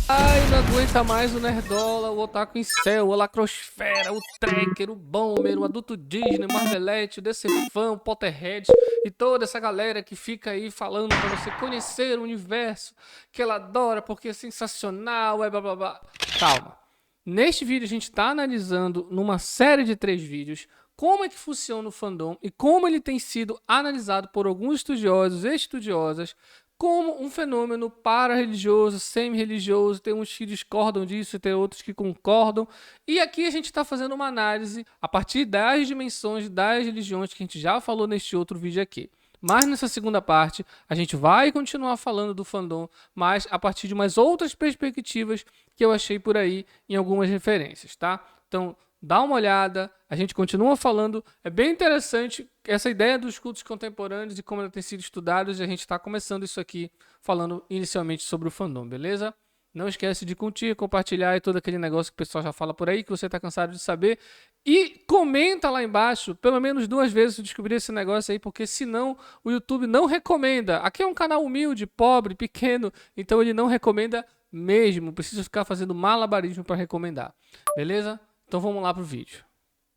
Ai, não aguenta mais o Nerdola, o Otaku Incel, o Lacrosfera, o Trekker, o Bomber, o Adulto Disney, o Marvelete, o Decefã, o Potterhead e toda essa galera que fica aí falando pra você conhecer o universo que ela adora porque é sensacional, é blá blá blá. Calma. Neste vídeo a gente tá analisando numa série de 3 vídeos como é que funciona o fandom e como ele tem sido analisado por alguns estudiosos e estudiosas como um fenômeno para-religioso, semi-religioso. Tem uns que discordam disso e tem outros que concordam. E aqui a gente está fazendo uma análise a partir das dimensões das religiões que a gente já falou neste outro vídeo aqui. Mas nessa segunda parte, a gente vai continuar falando do fandom, mas a partir de umas outras perspectivas que eu achei por aí em algumas referências, tá? Então, dá uma olhada, a gente continua falando, é bem interessante essa ideia dos cultos contemporâneos e como ela tem sido estudada, e a gente está começando isso aqui falando inicialmente sobre o fandom, beleza? Não esquece de curtir, compartilhar e todo aquele negócio que o pessoal já fala por aí, que você está cansado de saber. E comenta lá embaixo, pelo menos 2 vezes se descobrir esse negócio aí, porque senão o YouTube não recomenda. Aqui é um canal humilde, pobre, pequeno, então ele não recomenda mesmo. Preciso ficar fazendo malabarismo para recomendar, beleza? Então vamos lá pro vídeo.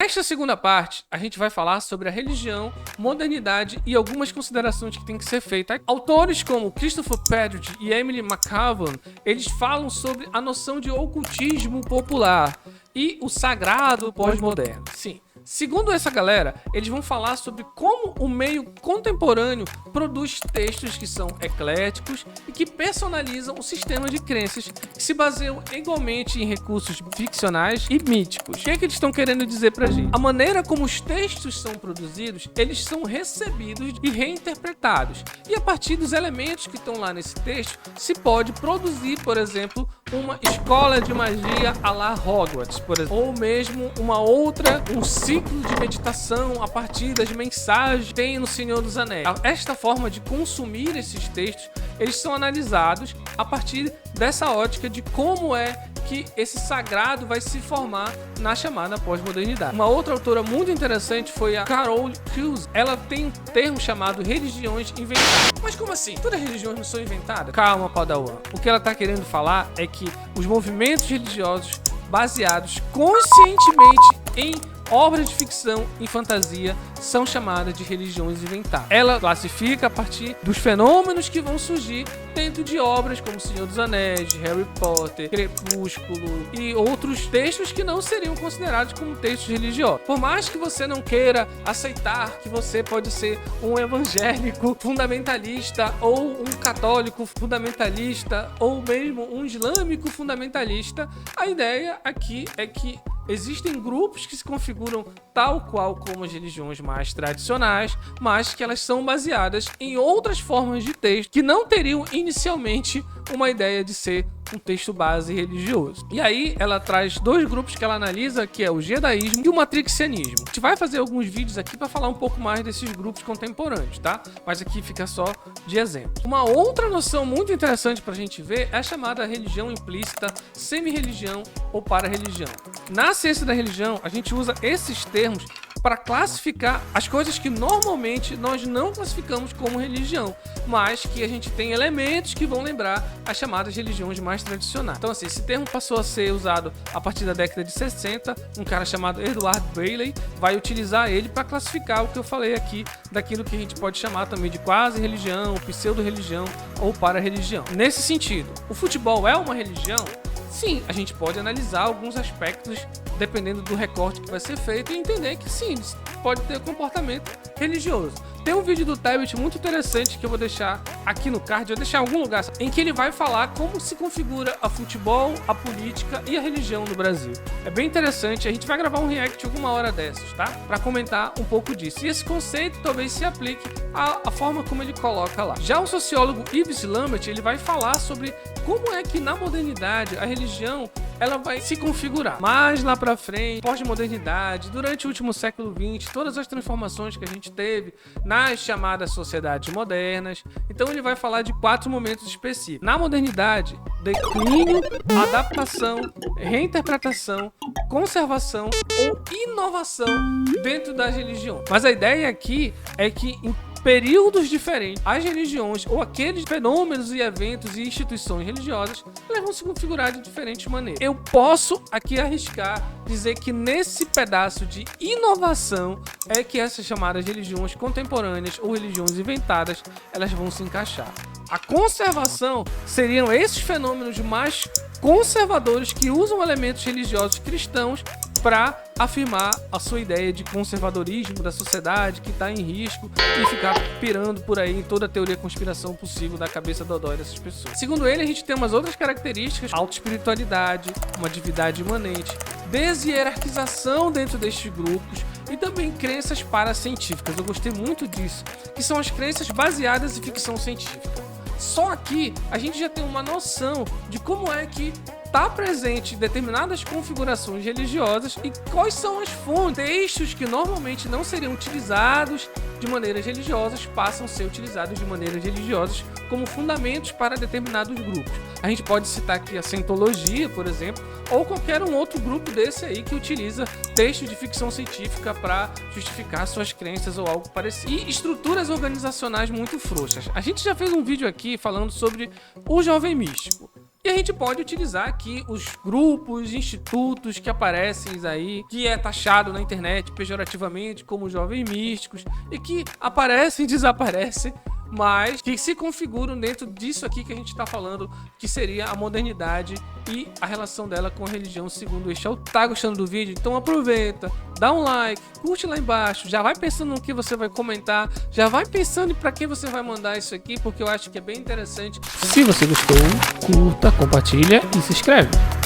Nesta segunda parte, a gente vai falar sobre a religião, modernidade e algumas considerações que tem que ser feitas. Autores como Christopher Pedrick e Emily McCavan, eles falam sobre a noção de ocultismo popular e o sagrado pós-moderno. Sim. Segundo essa galera, eles vão falar sobre como o meio contemporâneo produz textos que são ecléticos e que personalizam o sistema de crenças que se baseiam igualmente em recursos ficcionais e míticos. O que é que eles estão querendo dizer pra gente? A maneira como os textos são produzidos, eles são recebidos e reinterpretados. E a partir dos elementos que estão lá nesse texto, se pode produzir, por exemplo, uma escola de magia à la Hogwarts, por exemplo, ou mesmo um ciclo de meditação a partir das mensagens que tem no Senhor dos Anéis. Esta forma de consumir esses textos, eles são analisados a partir dessa ótica de como é que esse sagrado vai se formar na chamada pós-modernidade. Uma outra autora muito interessante foi a Carol Hughes. Ela tem um termo chamado religiões inventadas. Mas como assim? Todas as religiões não são inventadas? Calma, Padawan. O que ela está querendo falar é que os movimentos religiosos baseados conscientemente em obras de ficção e fantasia são chamadas de religiões inventadas. Ela classifica a partir dos fenômenos que vão surgir dentro de obras como Senhor dos Anéis, Harry Potter, Crepúsculo e outros textos que não seriam considerados como textos religiosos. Por mais que você não queira aceitar que você pode ser um evangélico fundamentalista ou um católico fundamentalista ou mesmo um islâmico fundamentalista, a ideia aqui é que existem grupos que se configuram tal qual como as religiões mais tradicionais, mas que elas são baseadas em outras formas de texto que não teriam inicialmente uma ideia de ser um texto base religioso. E aí ela traz 2 grupos que ela analisa, que é o Jedaísmo e o Matrixianismo. A gente vai fazer alguns vídeos aqui para falar um pouco mais desses grupos contemporâneos, tá? Mas aqui fica só de exemplo. Uma outra noção muito interessante para a gente ver é a chamada religião implícita, semi-religião ou para-religião. Na ciência da religião, a gente usa esses termos para classificar as coisas que normalmente nós não classificamos como religião, mas que a gente tem elementos que vão lembrar as chamadas religiões mais tradicionais. Então assim, esse termo passou a ser usado a partir da década de 60, um cara chamado Edward Bailey vai utilizar ele para classificar o que eu falei aqui, daquilo que a gente pode chamar também de quase religião, pseudo-religião ou para-religião. Nesse sentido, o futebol é uma religião? Sim, a gente pode analisar alguns aspectos dependendo do recorte que vai ser feito e entender que sim, pode ter comportamento religioso. Tem um vídeo do Tablet muito interessante que eu vou deixar aqui no card, eu vou deixar em algum lugar, em que ele vai falar como se configura a futebol, a política e a religião no Brasil. É bem interessante, a gente vai gravar um react alguma hora dessas, tá? Para comentar um pouco disso. E esse conceito talvez se aplique à forma como ele coloca lá. Já o sociólogo Yves Lambert, ele vai falar sobre como é que na modernidade a religião ela vai se configurar. Mais lá pra frente, pós-modernidade, durante o último século XX, todas as transformações que a gente teve nas chamadas sociedades modernas. Então ele vai falar de 4 momentos específicos. Na modernidade, declínio, adaptação, reinterpretação, conservação ou inovação dentro das religiões. Mas a ideia aqui é que períodos diferentes, as religiões ou aqueles fenômenos e eventos e instituições religiosas, elas vão se configurar de diferentes maneiras. Eu posso aqui arriscar dizer que nesse pedaço de inovação é que essas chamadas religiões contemporâneas ou religiões inventadas, elas vão se encaixar. A conservação seriam esses fenômenos mais conservadores que usam elementos religiosos cristãos para afirmar a sua ideia de conservadorismo da sociedade que está em risco e ficar pirando por aí em toda a teoria conspiração possível da cabeça dodói dessas pessoas. Segundo ele, a gente tem umas outras características: autoespiritualidade, uma divindade imanente, deshierarquização dentro destes grupos e também crenças paracientíficas. Eu gostei muito disso, que são as crenças baseadas em ficção científica. Só aqui a gente já tem uma noção de como é que está presente determinadas configurações religiosas e quais são as fontes. Textos que normalmente não seriam utilizados de maneiras religiosas passam a ser utilizados de maneiras religiosas como fundamentos para determinados grupos. A gente pode citar aqui a Cientologia, por exemplo, ou qualquer um outro grupo desse aí que utiliza textos de ficção científica para justificar suas crenças ou algo parecido. E estruturas organizacionais muito frouxas. A gente já fez um vídeo aqui falando sobre o jovem místico. E a gente pode utilizar aqui os grupos, institutos que aparecem aí, que é taxado na internet pejorativamente como jovens místicos e que aparecem e desaparecem, mas que se configuram dentro disso aqui que a gente está falando, que seria a modernidade e a relação dela com a religião segundo este autor. Tá gostando do vídeo? Então aproveita, dá um like, curte lá embaixo, já vai pensando no que você vai comentar, já vai pensando em para quem você vai mandar isso aqui, porque eu acho que é bem interessante. Se você gostou, curta, compartilha e se inscreve.